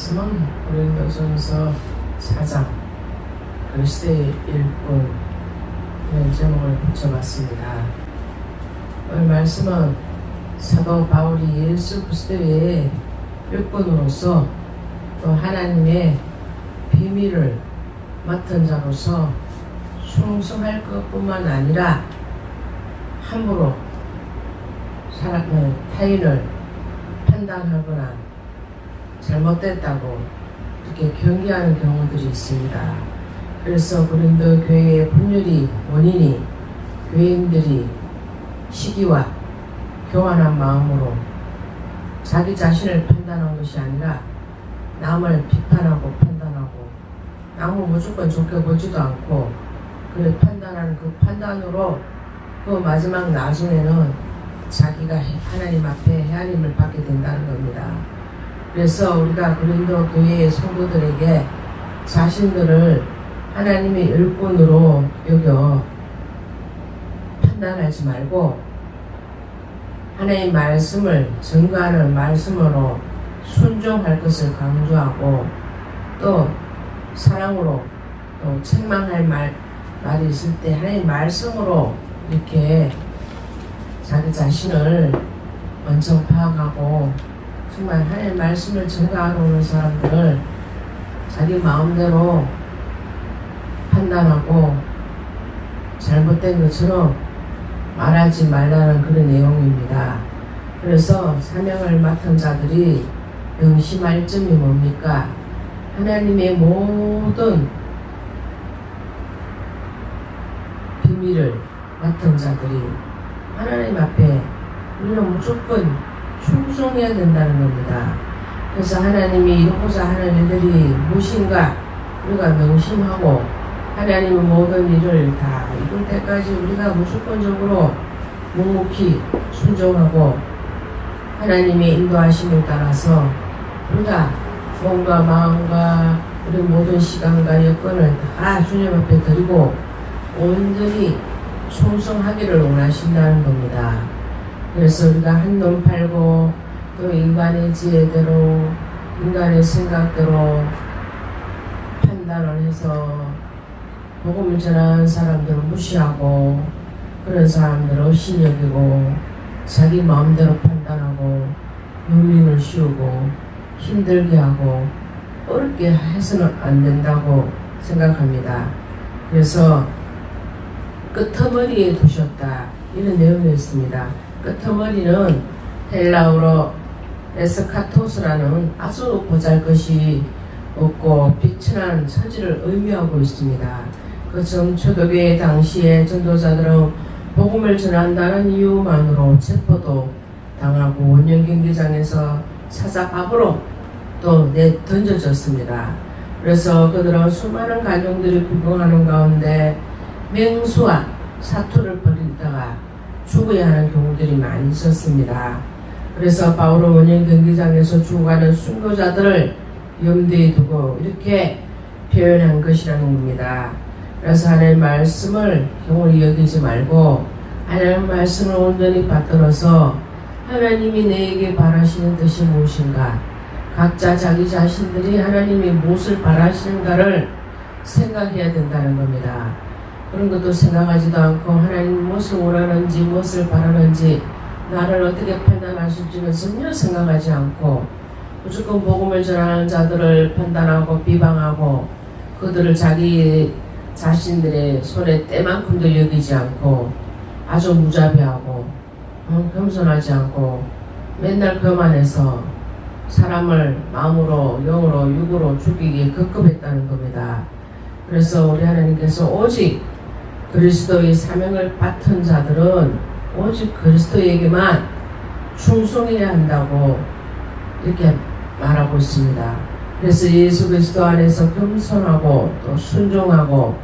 말씀은 고린도전서 4장 그리스도의 일꾼 이런 제목을 붙여봤습니다. 오늘 말씀은 사도 바울이 예수 그리스도의 일꾼으로서 또 하나님의 비밀을 맡은 자로서 충성할 것뿐만 아니라 함부로 타인을 판단하거나 잘못됐다고 이렇게 경계하는 경우들이 있습니다. 그래서 고린도 교회의 분열이 원인이 교인들이 시기와 교만한 마음으로 자기 자신을 판단한 것이 아니라 남을 비판하고 판단하고 남을 무조건 좋게 보지도 않고 그 판단하는 그 판단으로 그 마지막 나중에는 자기가 하나님 앞에 헤아림을 받게 된다는 겁니다. 그래서 우리가 고린도 교회의 성도들에게 자신들을 하나님의 일꾼으로 여겨 판단하지 말고 하나님의 말씀을 증거하는 말씀으로 순종할 것을 강조하고 또 사랑으로 또 책망할 말이 있을 때 하나님의 말씀으로 이렇게 자기 자신을 먼저 파악하고 정말 하나님의 말씀을 증거하러 오는 사람들을 자기 마음대로 판단하고 잘못된 것처럼 말하지 말라는 그런 내용입니다. 그래서 사명을 맡은 자들이 명심할 점이 뭡니까? 하나님의 모든 비밀을 맡은 자들이 하나님 앞에 우리는 무조건 충성해야 된다는 겁니다. 그래서 하나님이 이루고자 하는 일들이 무엇인가 우리가 명심하고 하나님의 모든 일을 다 이룰 때까지 우리가 무조건적으로 묵묵히 순종하고 하나님의 인도하심을 따라서 우리가 몸과 마음과 우리 모든 시간과 여건을 다 주님 앞에 드리고 온전히 충성하기를 원하신다는 겁니다. 그래서 우리가 한눈 팔고 또 인간의 지혜대로 인간의 생각대로 판단을 해서 복음을 전하는 사람들을 무시하고 그런 사람들을 없이 여기고 자기 마음대로 판단하고 눈민을 씌우고 힘들게 하고 어렵게 해서는 안 된다고 생각합니다. 그래서 끄트머리에 두셨다 이런 내용이 있습니다. 끄트머리는 헬라어로 에스카토스라는 아주 보잘것이 없고 비천한 처지를 의미하고 있습니다. 그 초대교회 당시에 전도자들은 복음을 전한다는 이유만으로 체포도 당하고 원형 경기장에서 사자밥으로 또 던져졌습니다. 그래서 그들은 수많은 가정들이 구경하는 가운데 맹수와 사투를 벌이다가 죽어야 하는 경우들이 많이 있었습니다. 그래서 바울은 원형 경기장에서 죽어가는 순교자들을 염두에 두고 이렇게 표현한 것이라는 겁니다. 그래서 하나님의 말씀을 경홀히 여기지 말고 하나님의 말씀을 온전히 받들어서 하나님이 내게 바라시는 뜻이 무엇인가 각자 자기 자신들이 하나님이 무엇을 바라시는가를 생각해야 된다는 겁니다. 그런 것도 생각하지도 않고 하나님 무엇을 원하는지 무엇을 바라는지 나를 어떻게 판단하실지는 전혀 생각하지 않고 무조건 복음을 전하는 자들을 판단하고 비방하고 그들을 자기 자신들의 손에 때만큼도 여기지 않고 아주 무자비하고 겸손하지 않고 맨날 교만해서 사람을 마음으로 영으로 육으로 죽이기에 급급했다는 겁니다. 그래서 우리 하나님께서 오직 그리스도의 사명을 맡은 자들은 오직 그리스도에게만 충성해야 한다고 이렇게 말하고 있습니다. 그래서 예수 그리스도 안에서 겸손하고 또 순종하고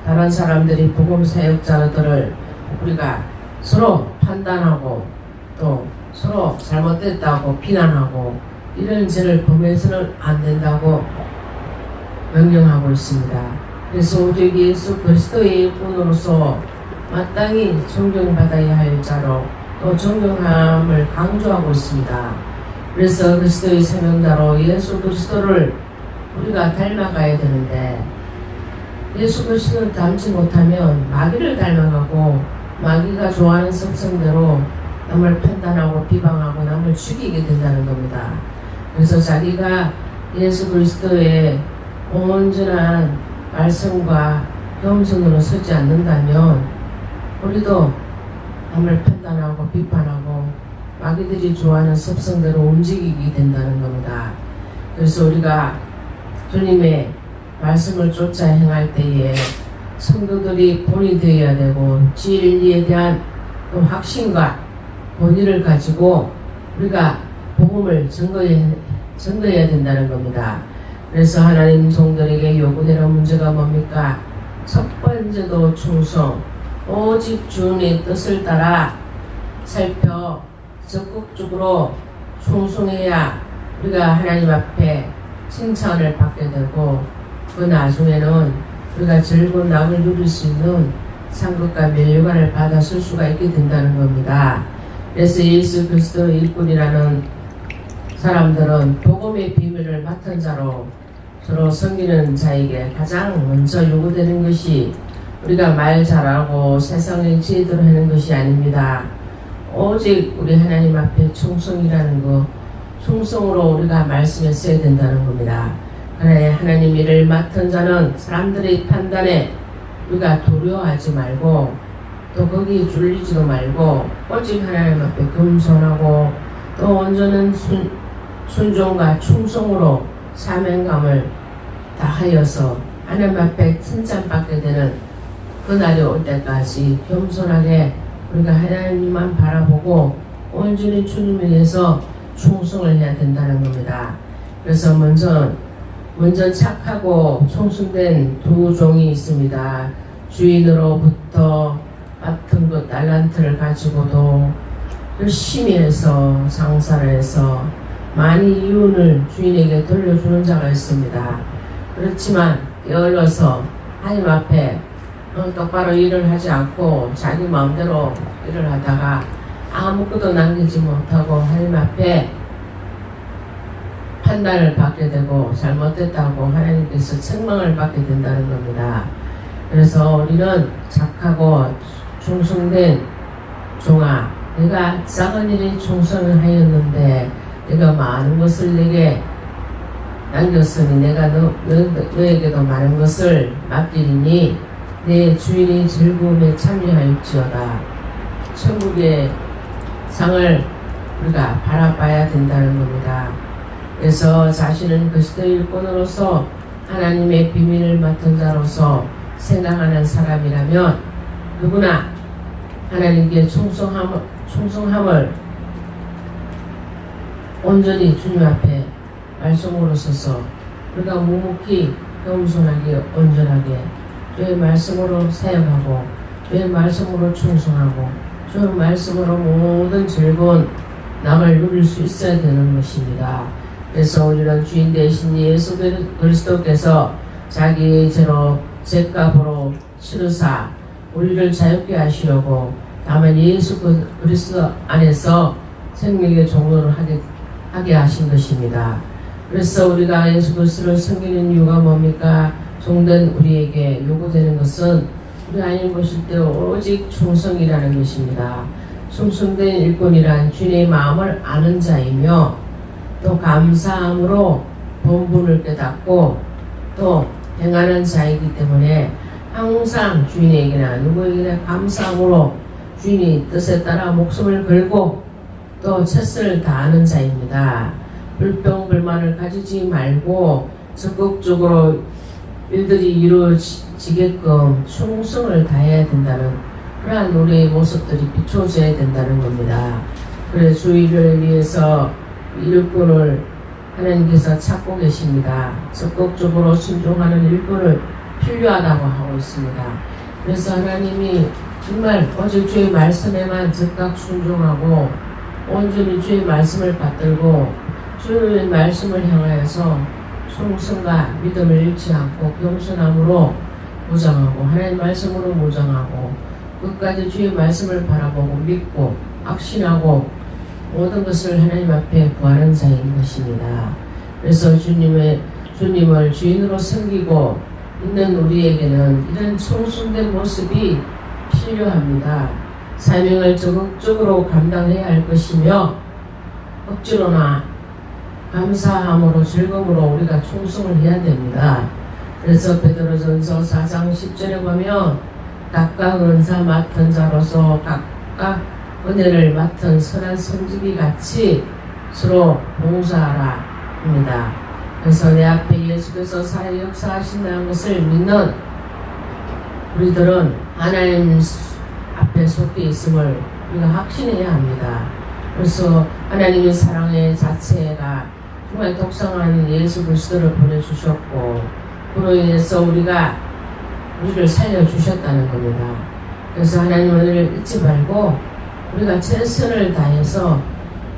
다른 사람들이 복음 사역자들을 우리가 서로 판단하고 또 서로 잘못됐다고 비난하고 이런 죄를 범해서는 안 된다고 명령하고 있습니다. 그래서 오직 예수 그리스도의 일꾼으로서 마땅히 존경받아야 할 자로 또 존경함을 강조하고 있습니다. 그래서 그리스도의 사명자로 예수 그리스도를 우리가 닮아가야 되는데, 예수 그리스도를 닮지 못하면 마귀를 닮아가고 마귀가 좋아하는 습성대로 남을 판단하고 비방하고 남을 죽이게 된다는 겁니다. 그래서 자기가 예수 그리스도의 온전한 말씀과 겸손으로 서지 않는다면 우리도 남을 판단하고 비판하고 마귀들이 좋아하는 습성대로 움직이게 된다는 겁니다. 그래서 우리가 주님의 말씀을 쫓아 행할 때에 성도들이 본이 되어야 되고 진리에 대한 확신과 본의를 가지고 우리가 복음을 증거해야 된다는 겁니다. 그래서 하나님 종들에게 요구되는 문제가 뭡니까? 첫 번째도 충성, 오직 주님의 뜻을 따라 살펴 적극적으로 충성해야 우리가 하나님 앞에 칭찬을 받게 되고, 그 나중에는 우리가 즐거운 낙을 누릴 수 있는 상급과 멸류관을 받았을 수가 있게 된다는 겁니다. 그래서 예수 그리스도의 일꾼이라는 사람들은 복음의 비밀을 맡은 자로 서로 섬기는 자에게 가장 먼저 요구되는 것이 우리가 말 잘하고 세상의 지혜대로 하는 것이 아닙니다. 오직 우리 하나님 앞에 충성이라는 것, 충성으로 우리가 말씀에 써야 된다는 겁니다. 하나님 일을 맡은 자는 사람들의 판단에 우리가 두려워하지 말고 또 거기에 줄리지도 말고 오직 하나님 앞에 겸손하고 또 온전한 순종과 충성으로 사명감을 다하여서 하나님 앞에 칭찬받게 되는 그날이 올 때까지 겸손하게 우리가 하나님만 바라보고 온전히 주님을 위해서 충성을 해야 된다는 겁니다. 그래서 먼저 착하고 충성된 두 종이 있습니다. 주인으로부터 맡은 것 달란트를 가지고도 열심히 해서 장사를 해서 많이 이윤을 주인에게 돌려주는 자가 있습니다. 그렇지만 게을러서 하나님 앞에 똑바로 일을 하지 않고 자기 마음대로 일을 하다가 아무것도 남기지 못하고 하나님 앞에 판단을 받게 되고 잘못됐다고 하나님께서 책망을 받게 된다는 겁니다. 그래서 우리는 착하고 충성된 종아, 내가 작은 일에 충성을 하였는데 내가 많은 것을 내게 남겼으니 내가 너에게도 많은 것을 맡기리니 내 주인이 즐거움에 참여할지어다. 천국의 상을 우리가 바라봐야 된다는 겁니다. 그래서 자신은 그리스도의 일꾼으로서 하나님의 비밀을 맡은 자로서 생각하는 사람이라면 누구나 하나님께 충성함을 온전히 주님 앞에 말씀으로 서서 우리가 묵묵히 겸손하게 온전하게 주의 말씀으로 사용하고 주의 말씀으로 충성하고 주의 말씀으로 모든 즐거운 낙을 누릴 수 있어야 되는 것입니다. 그래서 우리는 주인 되신 예수 그리스도께서 자기의 죄로 죄값으로 치르사 우리를 자유케 하시려고 다만 예수 그리스도 안에서 생명의 종로를 하게 하신 것입니다. 그래서 우리가 예수 그리스도를 섬기는 이유가 뭡니까? 종된 우리에게 요구되는 것은 우리 하나님 보실 때 오직 충성이라는 것입니다. 충성된 일꾼이란 주님의 마음을 아는 자이며 또 감사함으로 본분을 깨닫고 또 행하는 자이기 때문에 항상 주인에게나 누구에게나 감사함으로 주인의 뜻에 따라 목숨을 걸고 또 최선을 다하는 자입니다. 불평불만을 가지지 말고 적극적으로 일들이 이루어지게끔 충성을 다해야 된다는 그러한 우리의 모습들이 비춰져야 된다는 겁니다. 그래 주의를 위해서 일꾼을 하나님께서 찾고 계십니다. 적극적으로 순종하는 일꾼을 필요하다고 하고 있습니다. 그래서 하나님이 정말 오직 주의 말씀에만 즉각 순종하고 온전히 주의 말씀을 받들고 주의 말씀을 향하여서 충성과 믿음을 잃지 않고 겸손함으로 무장하고 하나님 말씀으로 무장하고 끝까지 주의 말씀을 바라보고 믿고 확신하고 모든 것을 하나님 앞에 구하는 자인 것입니다. 그래서 주님을 주인으로 섬기고 있는 우리에게는 이런 청순된 모습이 필요합니다. 사명을 적극적으로 감당해야 할 것이며 억지로나 감사함으로 즐거움으로 우리가 충성을 해야 됩니다. 그래서 베드로전서 4장 10절에 보면 각각 은사 맡은 자로서 각각 은혜를 맡은 선한 선지기 같이 서로 봉사하라 합니다. 그래서 내 앞에 예수께서 살아 역사하신다는 것을 믿는 우리들은 하나님 앞에 속해 있음을 우리가 확신해야 합니다. 그래서 하나님의 사랑의 자체가 정말 독생한 예수 그리스도를 보내주셨고 그로 인해서 우리를 살려주셨다는 겁니다. 그래서 하나님 은혜를 잊지 말고 우리가 최선을 다해서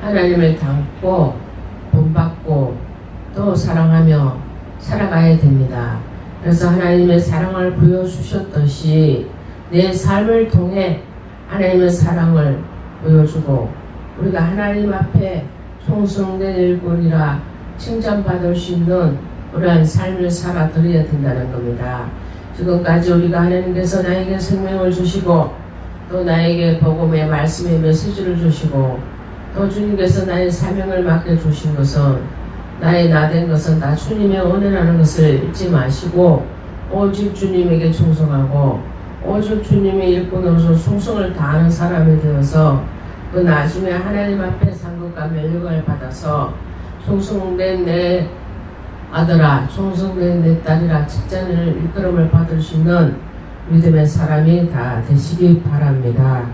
하나님을 닮고 본받고 또 사랑하며 살아가야 됩니다. 그래서 하나님의 사랑을 보여주셨듯이 내 삶을 통해 하나님의 사랑을 보여주고 우리가 하나님 앞에 충성된 일꾼이라 칭찬받을 수 있는 그러한 삶을 살아드려야 된다는 겁니다. 지금까지 우리가 하나님께서 나에게 생명을 주시고 또 나에게 복음의 말씀의 메시지를 주시고 또 주님께서 나의 사명을 맡겨주신 것은 나의 나된 것은 다 주님의 은혜라는 것을 잊지 마시고 오직 주님에게 충성하고 오직 주님의 일꾼으로서 충성을 다하는 사람이 되어서 그 나중에 하나님 앞에 상급과 면류관을 받아서 충성된 내 아들아 충성된 내 딸이라 칭찬을 일컬음을 받을 수 있는 믿음의 사람이 다 되시기 바랍니다.